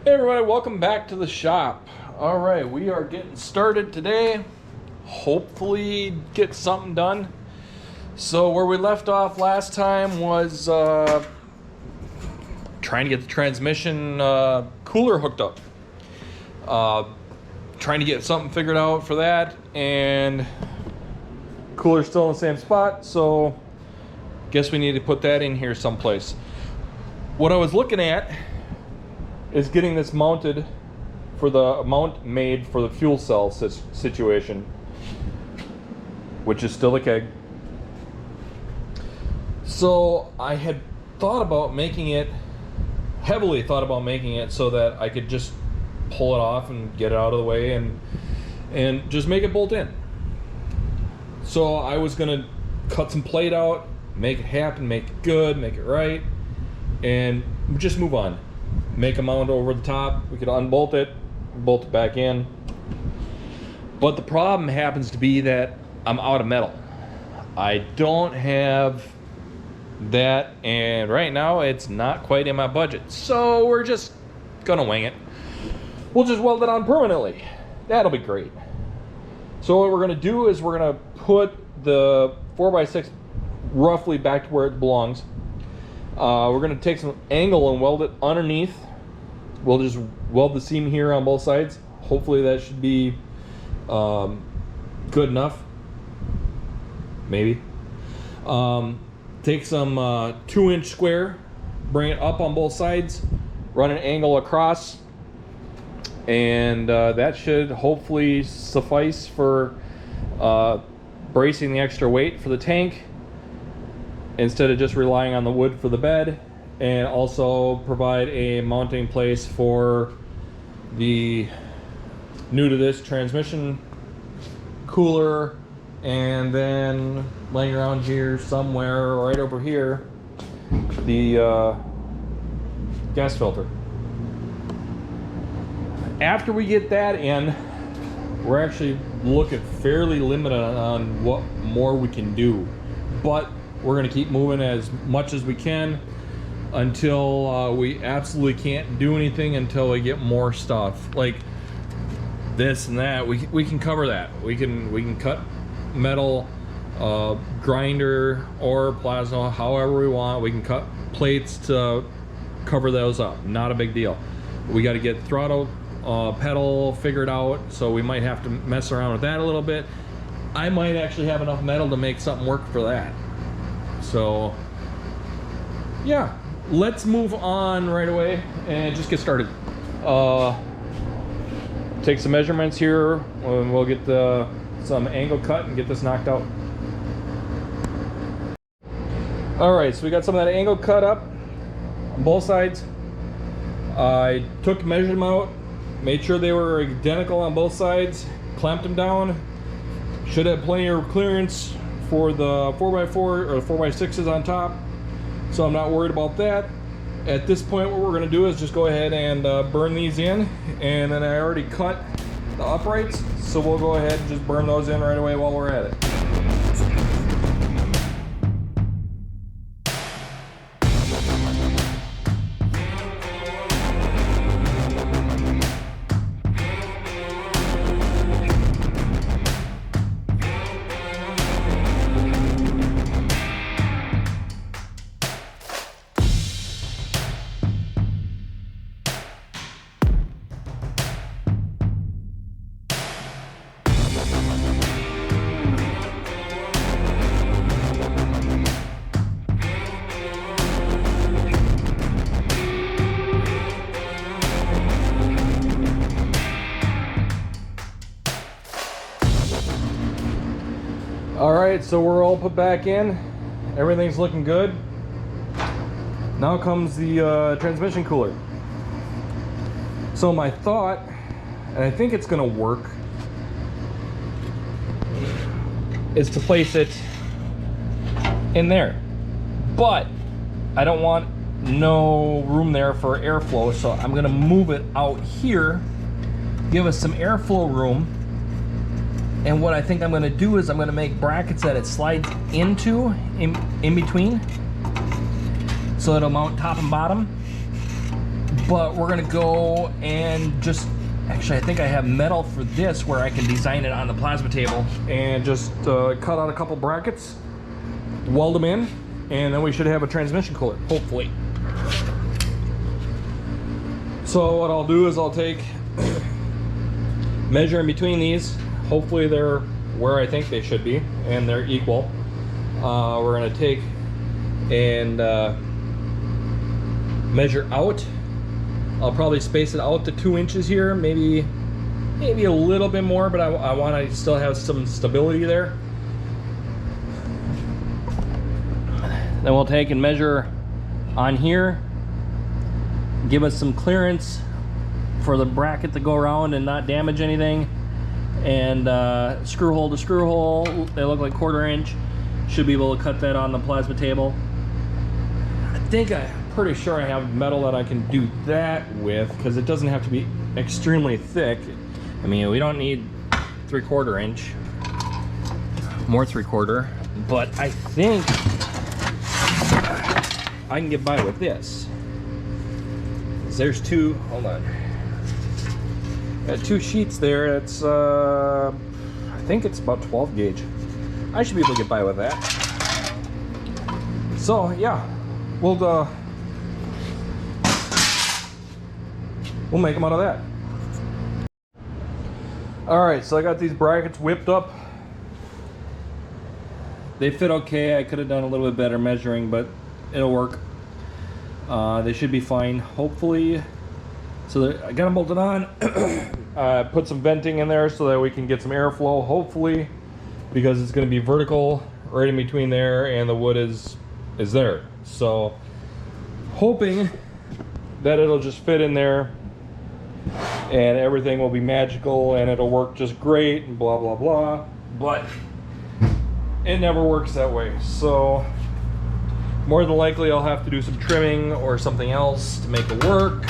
Hey everybody, welcome back to the shop. All right, we are getting started today. Hopefully get something done. So where we left off last time was trying to get the transmission cooler hooked up. Trying to get something figured out for that, and cooler's still in the same spot, so guess we need to put that in here someplace. What I was looking at is getting this mounted for the mount made for the fuel cell situation, which is still a keg. So I had heavily thought about making it so that I could just pull it off and get it out of the way and just make it bolt in. So I was gonna cut some plate out, make it happen, make it good, make it right, and just move on. Make a mount over the top. We could unbolt it, bolt it back in. But the problem happens to be that I'm out of metal. I don't have that, and right now it's not quite in my budget. So we're just gonna wing it. We'll just weld it on permanently. That'll be great. So what we're gonna do is we're gonna put the 4x6 roughly back to where it belongs. We're going to take some angle and weld it underneath. We'll just weld the seam here on both sides. Hopefully that should be good enough. Maybe. Take some 2-inch square, bring it up on both sides, run an angle across, and that should hopefully suffice for bracing the extra weight for the tank, instead of just relying on the wood for the bed, and also provide a mounting place for the new to this transmission cooler, and then laying around here somewhere right over here the gas filter. After we get that in, we're actually looking fairly limited on what more we can do, but we're going to keep moving as much as we can until we absolutely can't do anything, until we get more stuff like this and that. We can cover that. We can cut metal, grinder or plasma, however we want. We can cut plates to cover those up. Not a big deal. We got to get throttle pedal figured out, so we might have to mess around with that a little bit. I might actually have enough metal to make something work for that. So yeah, let's move on right away and just get started. Take some measurements here and we'll get some angle cut and get this knocked out. All right, so we got some of that angle cut up on both sides. I measured them out, made sure they were identical on both sides, clamped them down. Should have plenty of clearance for the 4x4 or the 4x6s on top, so I'm not worried about that. At this point, what we're going to do is just go ahead and burn these in, and then I already cut the uprights, so we'll go ahead and just burn those in right away while we're at it. Alright, so we're all put back in. Everything's looking good. Now comes the transmission cooler. So my thought, and I think it's gonna work, is to place it in there. But I don't want no room there for airflow, so I'm gonna move it out here, give us some airflow room. And what I think I'm going to do is I'm going to make brackets that it slides into in between, so it'll mount top and bottom. but we're gonna go and just, actually I think I have metal for this where I can design it on the plasma table and just cut out a couple brackets, weld them in, and then we should have a transmission cooler, hopefully. So what I'll do is I'll take, measure in between these. Hopefully they're where I think they should be and they're equal. We're gonna take and measure out. I'll probably space it out to 2 inches here, maybe a little bit more, but I want to still have some stability there. Then we'll take and measure on here, give us some clearance for the bracket to go around and not damage anything. And screw hole to screw hole, they look like 1/4 inch. Should be able to cut that on the plasma table. I'm pretty sure I have metal that I can do that with, because it doesn't have to be extremely thick. I mean, we don't need 3/4 inch, more 3/4, but I think I can get by with this. There's two, hold on. Got 2 sheets there. It's I think it's about 12 gauge. I should be able to get by with that. So yeah, we'll make them out of that. All right, so I got these brackets whipped up. They fit okay. I could have done a little bit better measuring, but it'll work. They should be fine, hopefully. So I got them bolted on. Put some venting in there so that we can get some airflow, hopefully, because it's going to be vertical right in between there, and the wood is there. So hoping that it'll just fit in there and everything will be magical and it'll work just great and blah blah blah, but it never works that way. So more than likely I'll have to do some trimming or something else to make it work.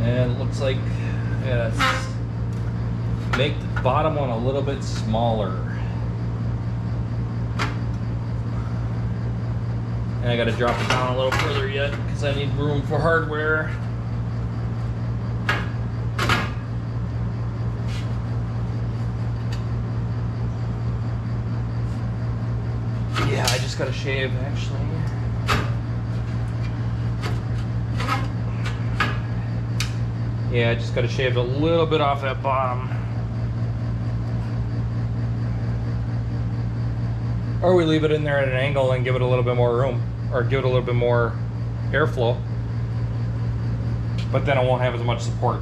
And it looks like, yeah, let's make the bottom one a little bit smaller. And I gotta drop it down a little further yet because I need room for hardware. Yeah, I just gotta shave actually. Yeah, I just gotta shave a little bit off that bottom. Or we leave it in there at an angle and give it a little bit more room, or give it a little bit more airflow, but then it won't have as much support.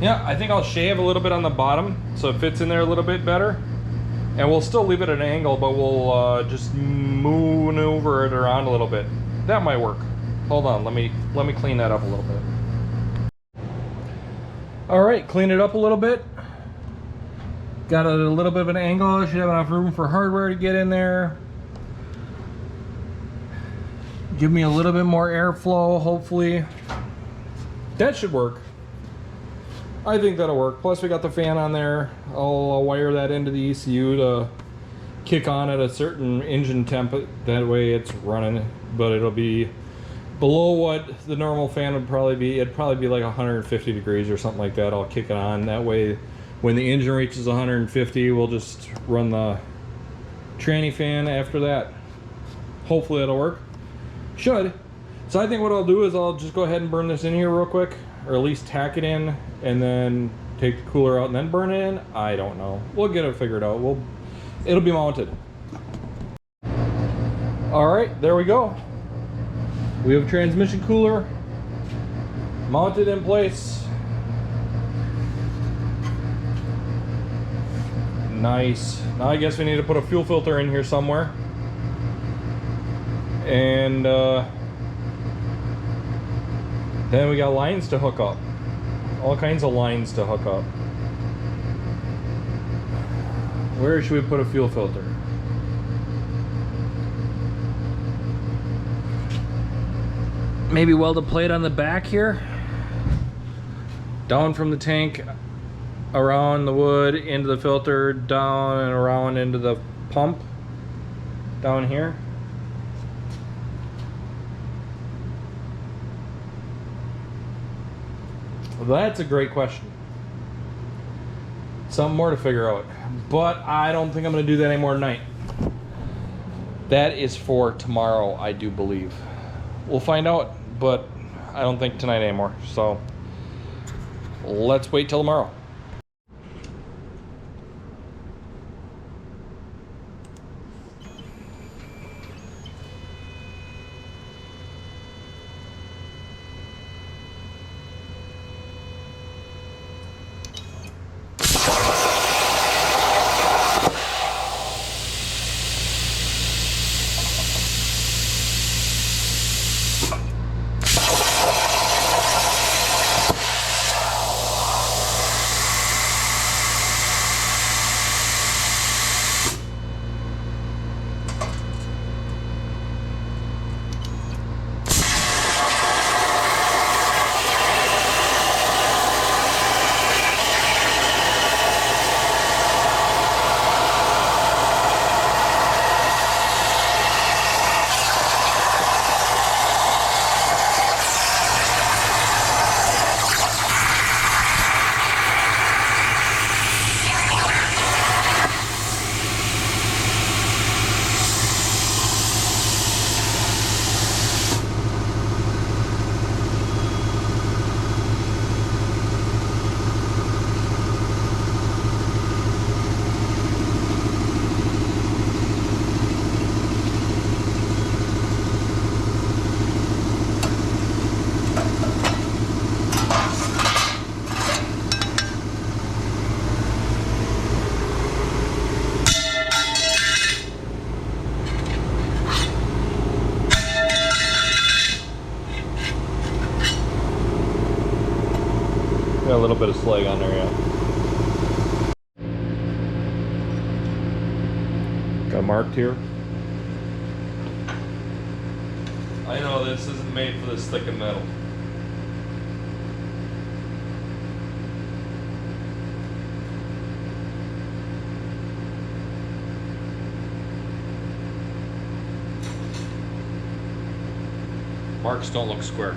Yeah, I think I'll shave a little bit on the bottom so it fits in there a little bit better, and we'll still leave it at an angle, but we'll just maneuver it around a little bit. That might work. Hold on, let me clean that up a little bit. All right, clean it up a little bit. Got it at a little bit of an angle. Should have enough room for hardware to get in there. Give me a little bit more airflow, hopefully. That should work. I think that'll work. Plus we got the fan on there. I'll wire that into the ECU to kick on at a certain engine temp. That way it's running, but it'll be below what the normal fan would probably be. It'd probably be like 150 degrees or something like that. I'll kick it on. That way when the engine reaches 150, we'll just run the tranny fan after that. Hopefully that'll work. Should. So I think what I'll do is I'll just go ahead and burn this in here real quick, or at least tack it in and then take the cooler out and then burn it in. I don't know. We'll get it figured out. It'll be mounted. All right, there we go. We have a transmission cooler mounted in place. Nice. Now I guess we need to put a fuel filter in here somewhere. And then we got lines to hook up. All kinds of lines to hook up. Where should we put a fuel filter? Maybe weld a plate on the back here. Down from the tank, around the wood, into the filter, down and around into the pump down here. Well, that's a great question. Something more to figure out. But I don't think I'm going to do that anymore tonight. That is for tomorrow, I do believe. We'll find out, but I don't think tonight anymore. So let's wait till tomorrow. Got a little bit of slag on there, yeah. Got marked here. I know this isn't made for this thick of metal. Marks don't look square.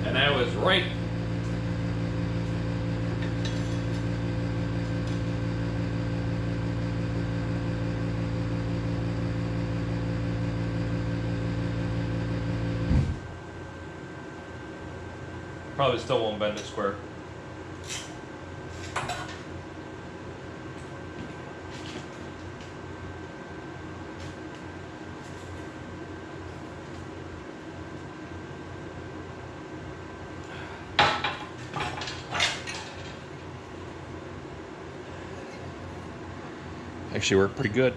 And I was right. Probably still won't bend it square. Actually worked pretty good.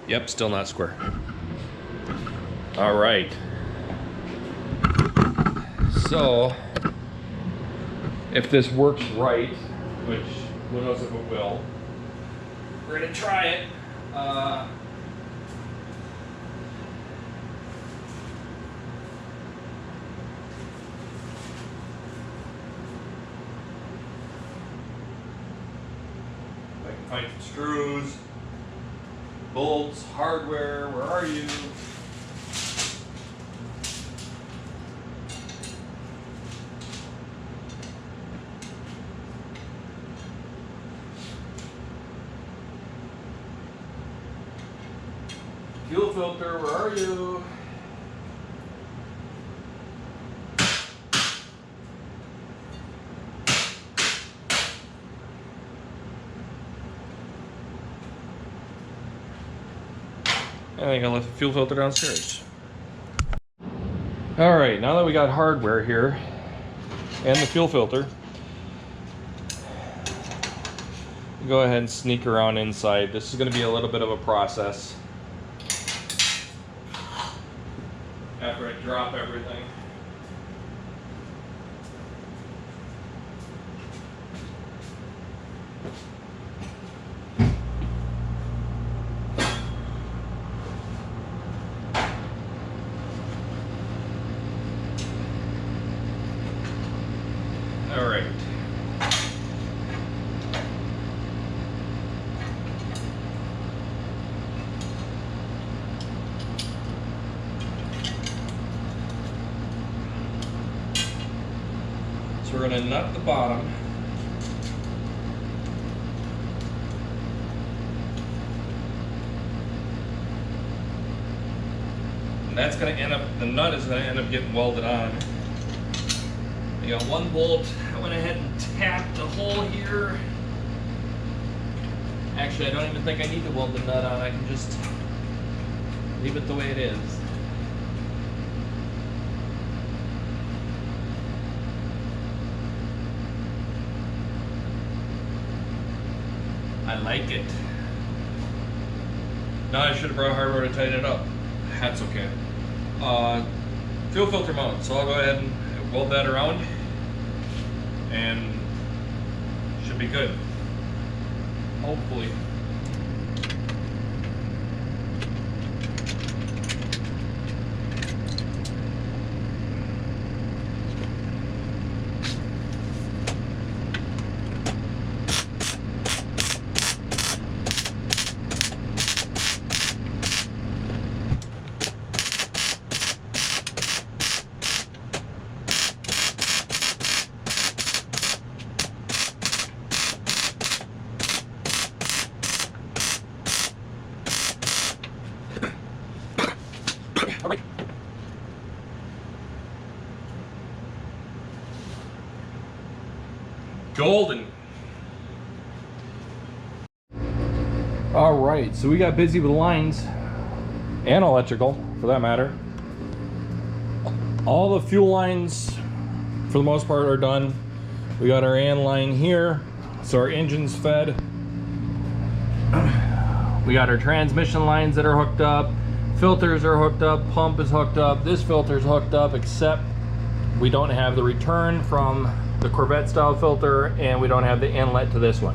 Yep, still not square. All right. So, if this works right, which who knows if it will, we're gonna try it. Find some screws, bolts, hardware, where are you? Fuel filter, where are you? I think I left the fuel filter downstairs. All right, now that we got hardware here and the fuel filter, go ahead and sneak around inside. This is going to be a little bit of a process after I drop everything. All right. So we're going to nut the bottom. And that's going to end up, the nut is going to end up getting welded on. I got one bolt. I went ahead and tapped the hole here. Actually, I don't even think I need to weld the nut on. I can just leave it the way it is. I like it. No, I should have brought hardware to tighten it up. That's okay. Fuel filter mount. So I'll go ahead and weld that around and should be good. Hopefully. Golden. All right, so we got busy with lines and electrical, for that matter. All the fuel lines, for the most part, are done. We got our AN line here, so our engine's fed. We got our transmission lines that are hooked up. Filters are hooked up, pump is hooked up. This filter's hooked up, except we don't have the return from the Corvette style filter, and we don't have the inlet to this one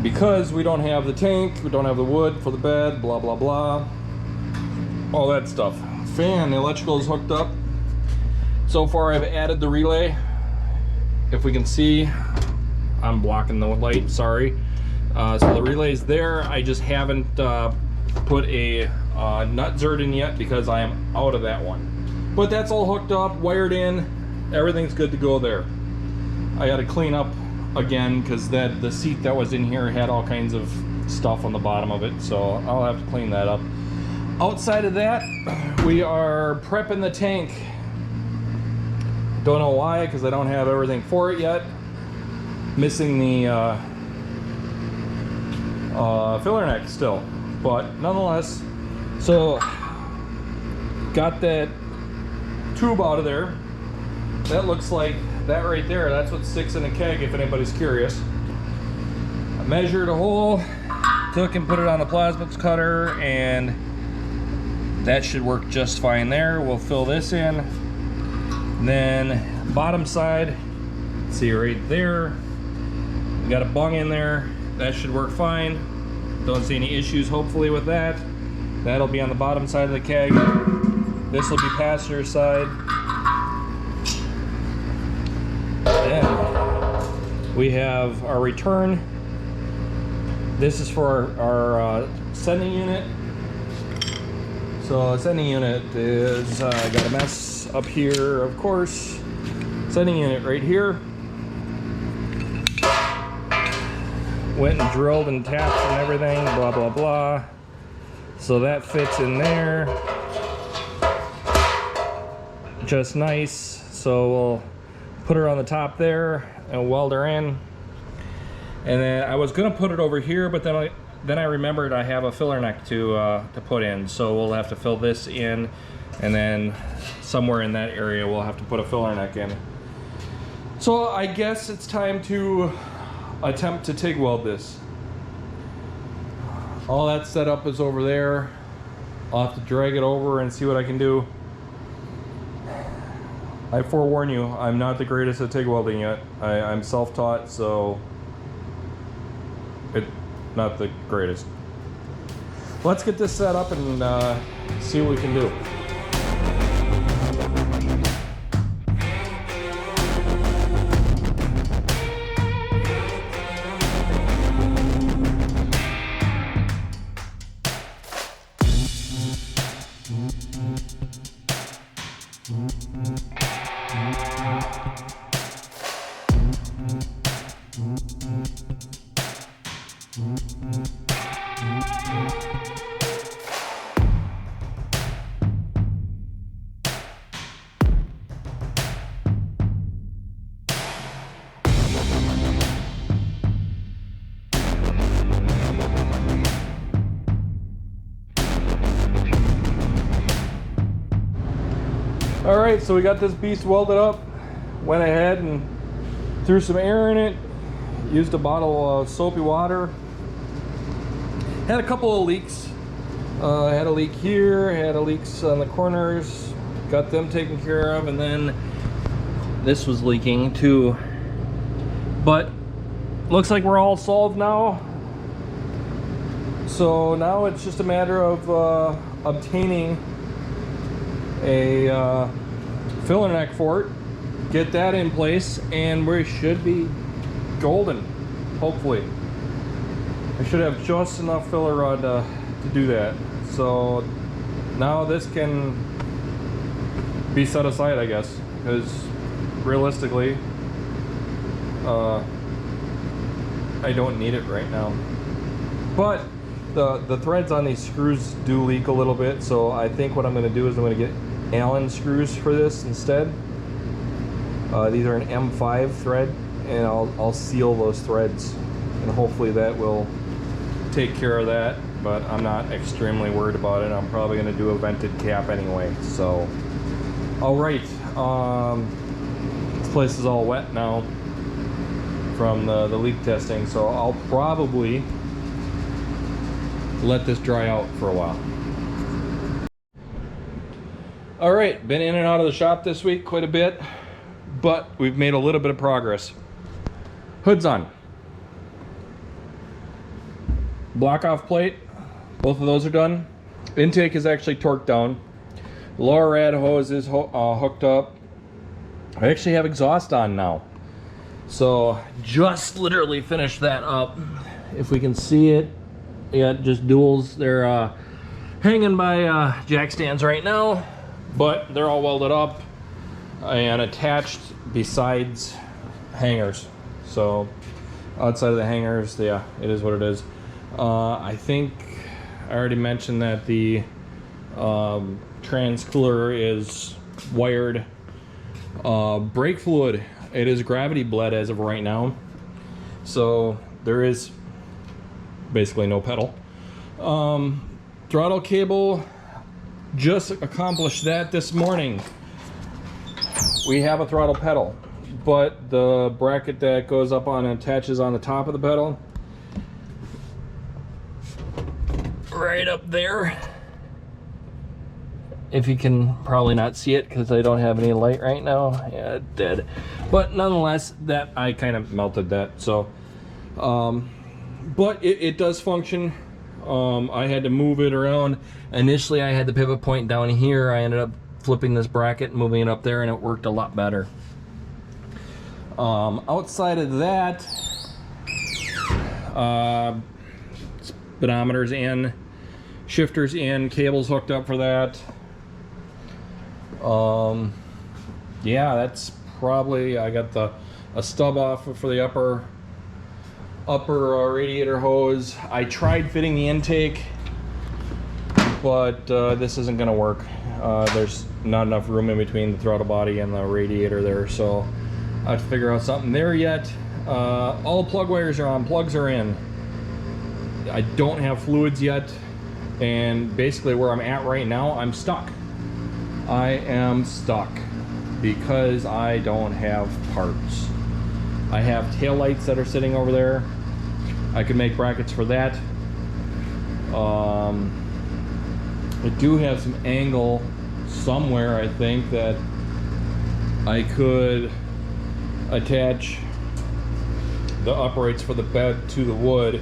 because we don't have the tank, we don't have the wood for the bed, blah blah blah, all that stuff. Fan, the electrical is hooked up. So far I've added the relay. If we can see, I'm blocking the light, sorry. So the relay's there. I just haven't put a nut zert in yet because I am out of that one, but that's all hooked up, wired in. Everything's good to go there. I had to clean up again because the seat that was in here had all kinds of stuff on the bottom of it, so I'll have to clean that up. Outside of that, we are prepping the tank. Don't know why, because I don't have everything for it yet. Missing the filler neck still, but nonetheless. So got that tube out of there. That looks like that right there. That's what sticks in a keg, if anybody's curious. I measured a hole, took and put it on the plasma cutter, and that should work just fine there. We'll fill this in. Then bottom side, see right there, we got a bung in there. That should work fine. Don't see any issues hopefully with that. That'll be on the bottom side of the keg. This will be passenger side. Then we have our return. This is for our sending unit. So sending unit is, got a mess up here, of course. Sending unit right here. Went and drilled and tapped and everything, blah, blah, blah. So that fits in there. Just nice. So we'll put her on the top there and weld her in. And then I was gonna put it over here, but then I remembered I have a filler neck to put in. So we'll have to fill this in, and then somewhere in that area we'll have to put a filler neck in. So I guess it's time to attempt to TIG weld this. All that setup is over there. I'll have to drag it over and see what I can do. I forewarn you, I'm not the greatest at TIG welding yet. I'm self-taught, so it's not the greatest. Let's get this set up and see what we can do. Alright, so we got this beast welded up. Went ahead and threw some air in it. Used a bottle of soapy water. Had a couple of leaks. Had a leak here, had a leaks on the corners. Got them taken care of, and then this was leaking too. But looks like we're all solved now. So now it's just a matter of obtaining a filler neck for it, get that in place, and we should be golden, hopefully. I should have just enough filler rod to do that. So now this can be set aside, I guess, because realistically I don't need it right now. But the threads on these screws do leak a little bit, so I think what I'm going to do is I'm going to get Allen screws for this instead. These are an M5 thread, and I'll seal those threads, and hopefully that will take care of that. But I'm not extremely worried about it. I'm probably going to do a vented cap anyway. So, all right, this place is all wet now from the leak testing, so I'll probably let this dry out for a while. All right, been in and out of the shop this week quite a bit, but we've made a little bit of progress. Hood's on. Block off plate, both of those are done. Intake is actually torqued down. Lower rad hose is hooked up. I actually have exhaust on now. So just literally finished that up. If we can see it, yeah, just duals. They're hanging by jack stands right now, but they're all welded up and attached besides hangers. So outside of the hangers, yeah, it is what it is. I think I already mentioned that the trans cooler is wired. Brake fluid, it is gravity bled as of right now, so there is basically no pedal. Throttle cable, just accomplished that this morning. We have a throttle pedal, but the bracket that goes up on and attaches on the top of the pedal, right up there. If you can probably not see it because I don't have any light right now. Yeah, it's dead. But nonetheless, that I kind of melted that. So, but it does function. I had to move it around. Initially, I had the pivot point down here. I ended up flipping this bracket, moving it up there, and it worked a lot better. Outside of that, speedometers in, shifters in, cables hooked up for that. Yeah, that's probably, I got a stub off for the upper radiator hose. I tried fitting the intake, but this isn't gonna work. There's not enough room in between the throttle body and the radiator there, so I have to figure out something there yet. All the plug wires are on, plugs are in. I don't have fluids yet, and basically where I'm at right now, I'm stuck. I am stuck because I don't have parts. I have tail lights that are sitting over there. I could make brackets for that. I do have some angle somewhere, I think, that I could attach the uprights for the bed to the wood.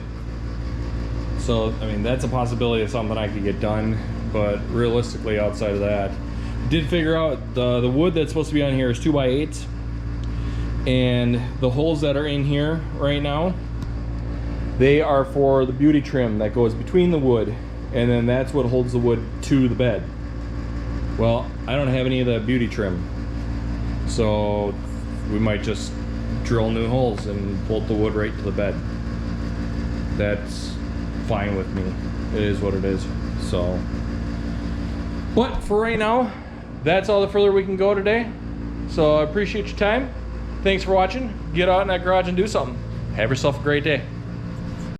So, I mean, that's a possibility of something I could get done, but realistically, outside of that, I did figure out the wood that's supposed to be on here is 2x8s, and the holes that are in here right now, they are for the beauty trim that goes between the wood, and then that's what holds the wood to the bed. Well, I don't have any of the beauty trim, so we might just drill new holes and bolt the wood right to the bed. That's fine with me. It is what it is. So, but for right now, that's all the further we can go today. So I appreciate your time. Thanks for watching. Get out in that garage and do something. Have yourself a great day.